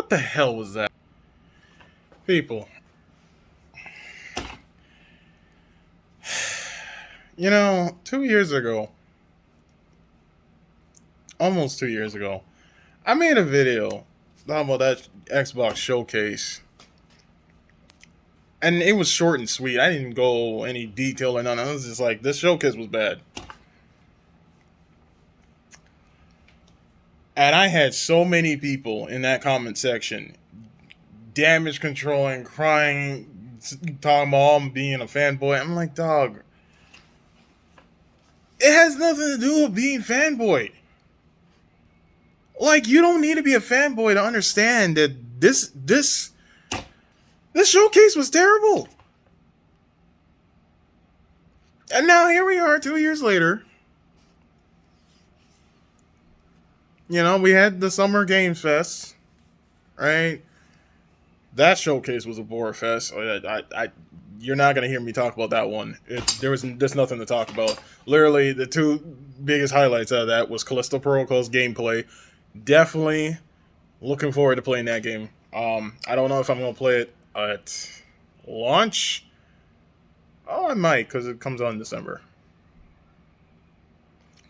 What the hell was that? People, 2 years ago, almost 2 years ago, I made a video talking about that Xbox showcase. And it was short and sweet. I didn't go any detail or none. I was just like, this showcase was bad. And I had so many people in that comment section damage controlling, crying, talking about I'm being a fanboy. I'm like, dog, it has nothing to do with being fanboy. Like, you don't need to be a fanboy to understand that this showcase was terrible. And now here we are 2 years later. We had the Summer Games Fest, right? That showcase was a bore fest. You're not gonna hear me talk about that one. There's nothing to talk about. Literally, the two biggest highlights out of that was Callisto Protocol's gameplay. Definitely looking forward to playing that game. I don't know if I'm gonna play it at launch. Oh, I might, because it comes out in December.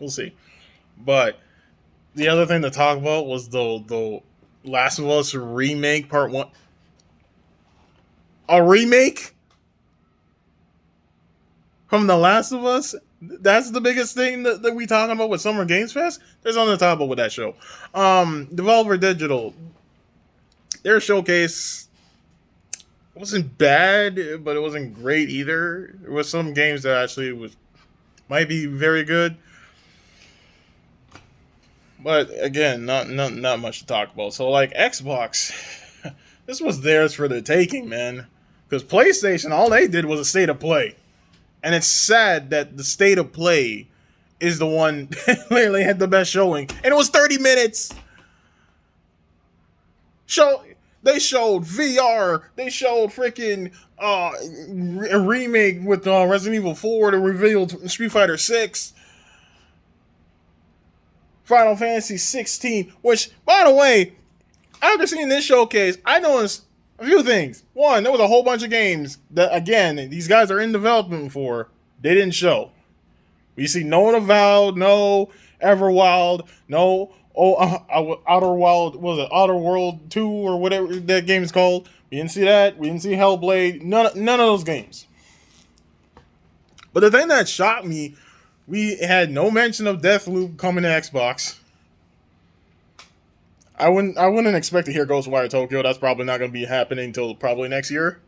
We'll see. But the other thing to talk about was the Last of Us remake part 1. A remake from The Last of Us? That's the biggest thing that we talking about with Summer Games Fest? There's nothing to talk about with that show. Devolver Digital, their showcase wasn't bad, but it wasn't great either. There was some games that actually might be very good. But again, not much to talk about. So like Xbox, this was theirs for the taking, man. Because PlayStation, all they did was a state of play. And it's sad that the state of play is the one that literally had the best showing. And it was 30 minutes. They showed VR. They showed freaking a remake with Resident Evil 4 that revealed Street Fighter 6. Final Fantasy 16, which, by the way, after seeing this showcase, I noticed a few things. One, there was a whole bunch of games that, again, these guys are in development for. They didn't show. We see no Avowed, no Everwild, no Outer Wild, what was it, Outer World 2 or whatever that game is called. We didn't see that. We didn't see Hellblade. None of those games. But the thing that shocked me, we had no mention of Deathloop coming to Xbox. I wouldn't expect to hear Ghostwire Tokyo. That's probably not going to be happening until probably next year.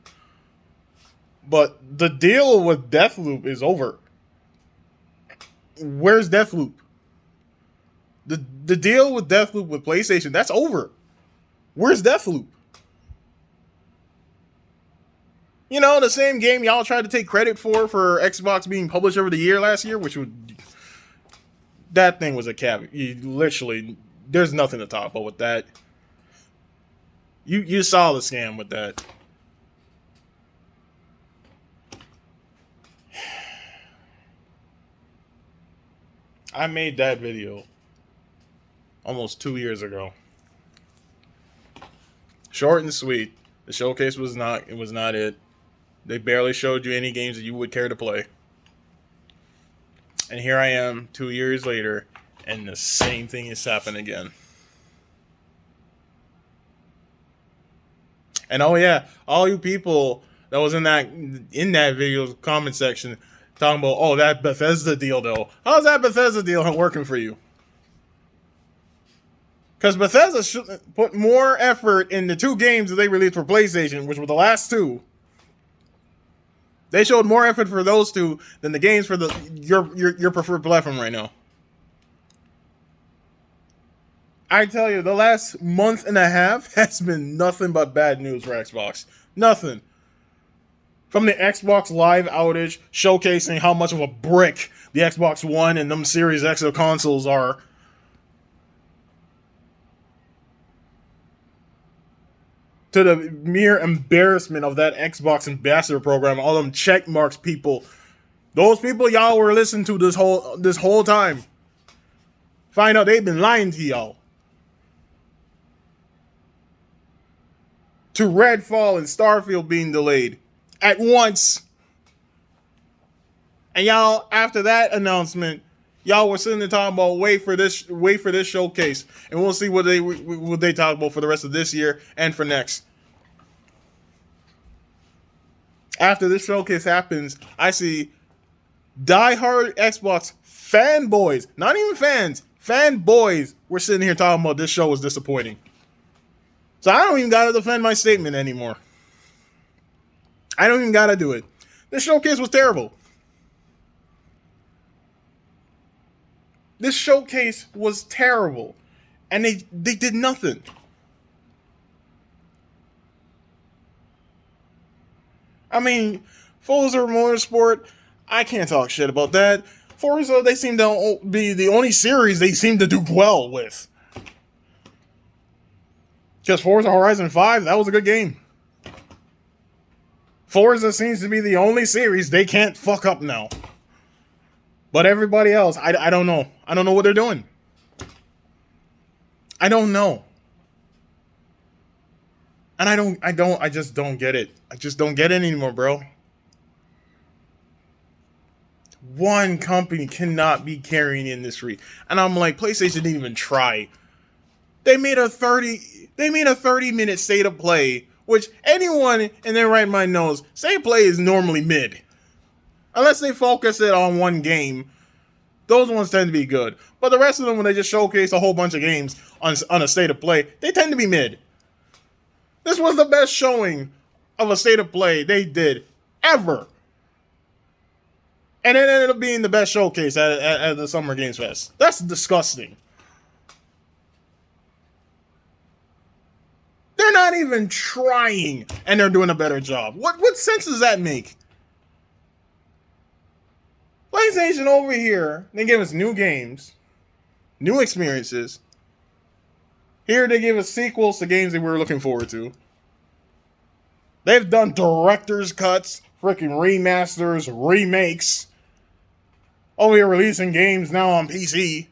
But the deal with Deathloop is over. Where's Deathloop? The deal with Deathloop with PlayStation, that's over. Where's Deathloop? The same game y'all tried to take credit for Xbox being Publisher of the Year last year, that thing was a caveat. Literally, there's nothing to talk about with that. You saw the scam with that. I made that video almost 2 years ago. Short and sweet. The showcase was not it. They barely showed you any games that you would care to play. And here I am 2 years later, and the same thing has happened again. And oh yeah, all you people that was in that video's comment section talking about, that Bethesda deal though. How's that Bethesda deal working for you? Because Bethesda should put more effort in the two games that they released for PlayStation, which were the last two. They showed more effort for those two than the games for your preferred platform right now. I tell you, the last month and a half has been nothing but bad news for Xbox. Nothing. From the Xbox Live outage, showcasing how much of a brick the Xbox One and them Series X of consoles are, to the mere embarrassment of that Xbox Ambassador program, all them check marks people. Those people y'all were listening to this whole time. Find out they've been lying to y'all. to Redfall and Starfield being delayed at once. And y'all, after that announcement, y'all were sitting there talking about wait for this showcase, and we'll see what they talk about for the rest of this year and for next. After this showcase happens, I see diehard Xbox fanboys, not even fans, fanboys, were sitting here talking about this show was disappointing. So I don't even gotta defend my statement anymore. I don't even gotta do it. This showcase was terrible. This showcase was terrible. And they did nothing. I mean, Forza Motorsport, I can't talk shit about that. Forza, they seem to be the only series they seem to do well with. Because Forza Horizon 5, that was a good game. Forza seems to be the only series they can't fuck up now. But everybody else, I don't know. I don't know what they're doing. I don't know. And I just don't get it. I just don't get it anymore, bro. One company cannot be carrying the industry. And I'm like, PlayStation didn't even try. They made a 30-minute state of play, which anyone in their right mind knows, state of play is normally mid. Unless they focus it on one game, those ones tend to be good. But the rest of them, when they just showcase a whole bunch of games on a state of play, they tend to be mid. This was the best showing of a state of play they did ever. And it ended up being the best showcase at the Summer Games Fest. That's disgusting. They're not even trying, and they're doing a better job. What sense does that make? PlayStation over here, they give us new games, new experiences. Here they give us sequels to games that we were looking forward to. They've done director's cuts, freaking remasters, remakes. Oh, we're releasing games now on PC.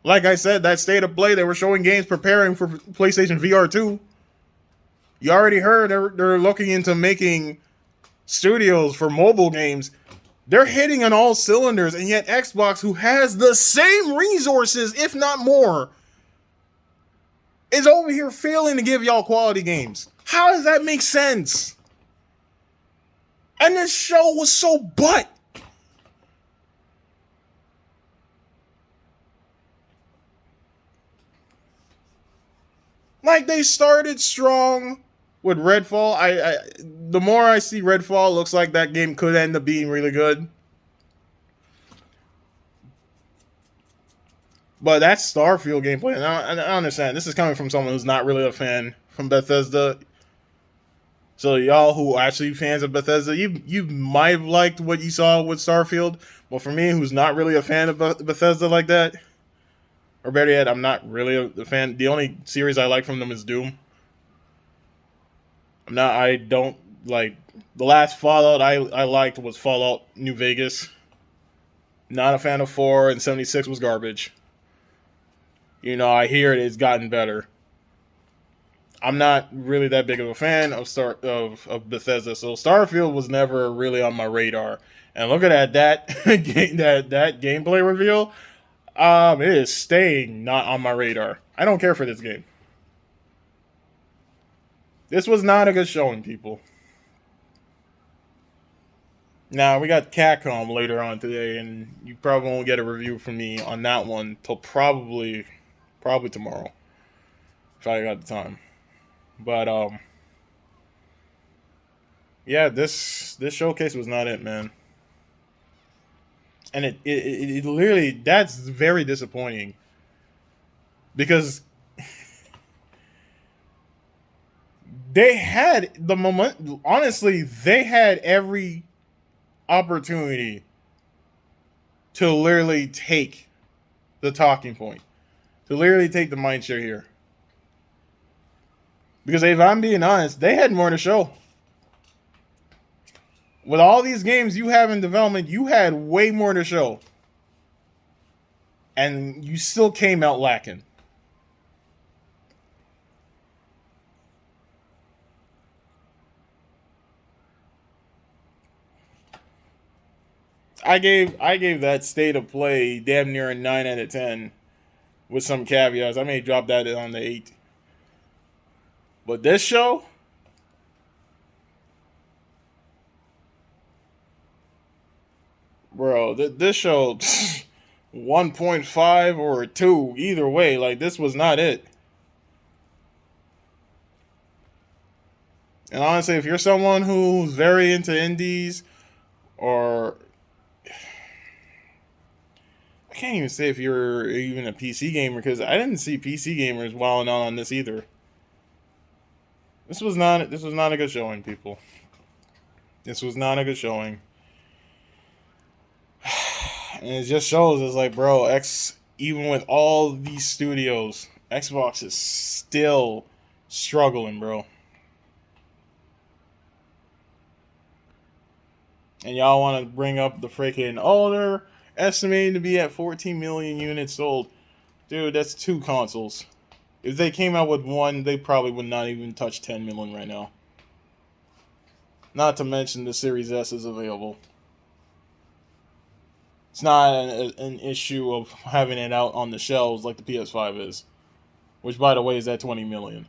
Like I said, that state of play, they were showing games preparing for PlayStation VR 2. You already heard they're looking into making studios for mobile games. They're hitting on all cylinders, and yet Xbox, who has the same resources, if not more, is over here failing to give y'all quality games. How does that make sense? And this show was so butt. Like, they started strong with Redfall. The more I see Redfall, it looks like that game could end up being really good. But that's Starfield gameplay. And I understand. This is coming from someone who's not really a fan from Bethesda. So y'all who are actually fans of Bethesda, you might have liked what you saw with Starfield. But for me, who's not really a fan of Bethesda like that, or better yet, I'm not really a fan. The only series I like from them is Doom. I don't like the last Fallout I liked was Fallout New Vegas. Not a fan of 4, and 76 was garbage. You know, I hear it's gotten better. I'm not really that big of a fan of Bethesda, so Starfield was never really on my radar. And look at that that gameplay reveal. It is staying not on my radar. I don't care for this game. This was not a good showing, people. Now, we got Capcom later on today, and you probably won't get a review from me on that one till probably tomorrow, if I got the time. But, yeah, this showcase was not it, man. And it literally, that's very disappointing. Because they had the moment, honestly, they had every opportunity to literally take the talking point, to literally take the mind share here. Because if I'm being honest, they had more to show. With all these games you have in development, you had way more to show. And you still came out lacking. I gave that state of play damn near a 9 out of 10 with some caveats. I may drop that on the 8. But this show, bro, this show 1.5 or a 2 either way. Like this was not it. And honestly, if you're someone who's very into indies, or I can't even say if you're even a PC gamer, because I didn't see PC gamers wilding out on this either. This was not a good showing, people. This was not a good showing. And it just shows it's like, bro, even with all these studios, Xbox is still struggling, bro. And y'all want to bring up the freaking, oh, they're estimated to be at 14 million units sold. Dude, that's 2 consoles. If they came out with one, they probably would not even touch 10 million right now. Not to mention the Series S is available. It's not an issue of having it out on the shelves like the PS5 is, which, by the way, is at 20 million.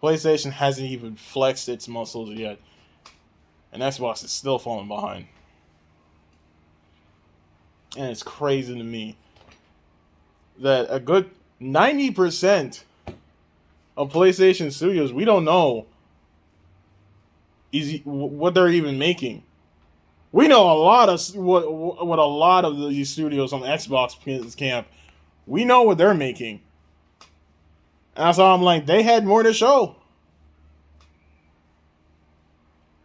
PlayStation hasn't even flexed its muscles yet, and Xbox is still falling behind. And it's crazy to me that a good 90% of PlayStation studios, we don't know what they're even making. We know a lot of what a lot of these studios on the Xbox camp, we know what they're making. And so I'm like, they had more to show.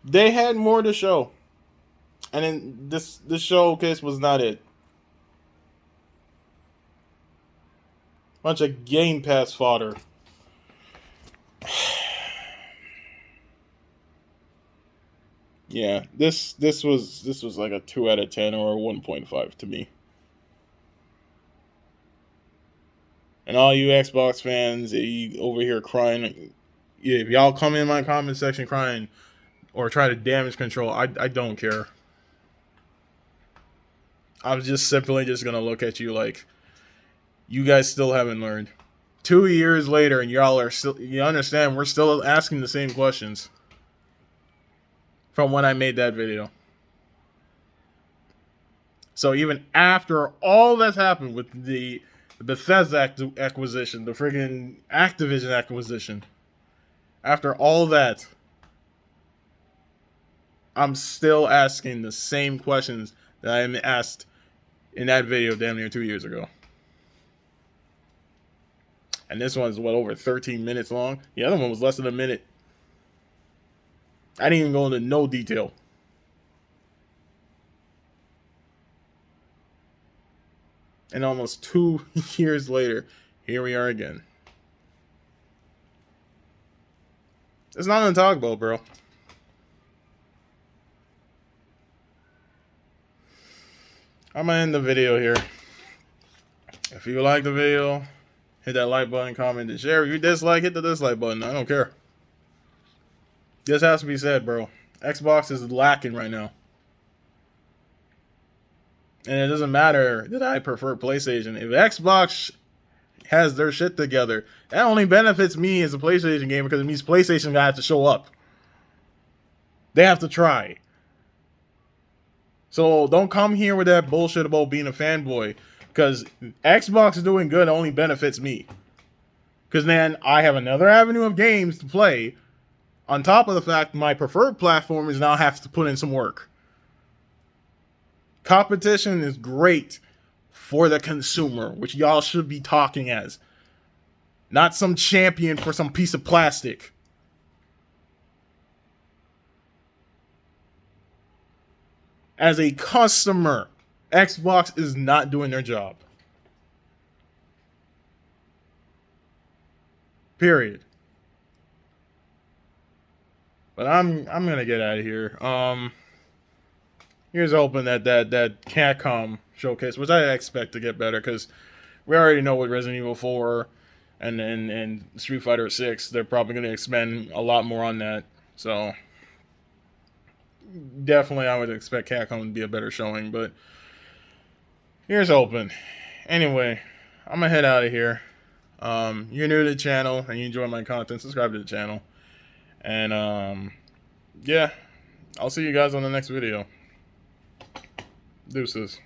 They had more to show. And then this showcase was not it. Bunch of Game Pass fodder. Yeah, this was like a 2 out of 10 or a 1.5 to me. And all you Xbox fans, you over here crying, if y'all come in my comment section crying or try to damage control, I don't care. I'm just simply just gonna look at you like you guys still haven't learned. 2 years later, and y'all are still, you understand, we're still asking the same questions from when I made that video. So even after all that's happened with the Bethesda acquisition, the friggin' Activision acquisition, after all that, I'm still asking the same questions that I asked in that video damn near 2 years ago. And this one's, over 13 minutes long? The other one was less than a minute. I didn't even go into no detail. And almost 2 years later, here we are again. There's nothing to talk about, bro. I'm gonna end the video here. If you like the video, hit that like button, comment, and share. If you dislike, hit the dislike button. I don't care. This has to be said, bro. Xbox is lacking right now. And it doesn't matter that I prefer PlayStation. If Xbox has their shit together, that only benefits me as a PlayStation gamer because it means PlayStation got to show up. They have to try. So don't come here with that bullshit about being a fanboy, because Xbox is doing good only benefits me. Because then I have another avenue of games to play, on top of the fact my preferred platform is now have to put in some work. Competition is great for the consumer, which y'all should be talking as. Not some champion for some piece of plastic. As a customer, Xbox is not doing their job. Period. But I'm gonna get out of here. Here's hoping that Capcom showcase, which I expect to get better, because we already know with Resident Evil 4 and Street Fighter 6, they're probably gonna expend a lot more on that. So definitely I would expect Capcom to be a better showing, but here's hoping. Anyway, I'm gonna head out of here. You're new to the channel and you enjoy my content, subscribe to the channel. And yeah, I'll see you guys on the next video. Deuces.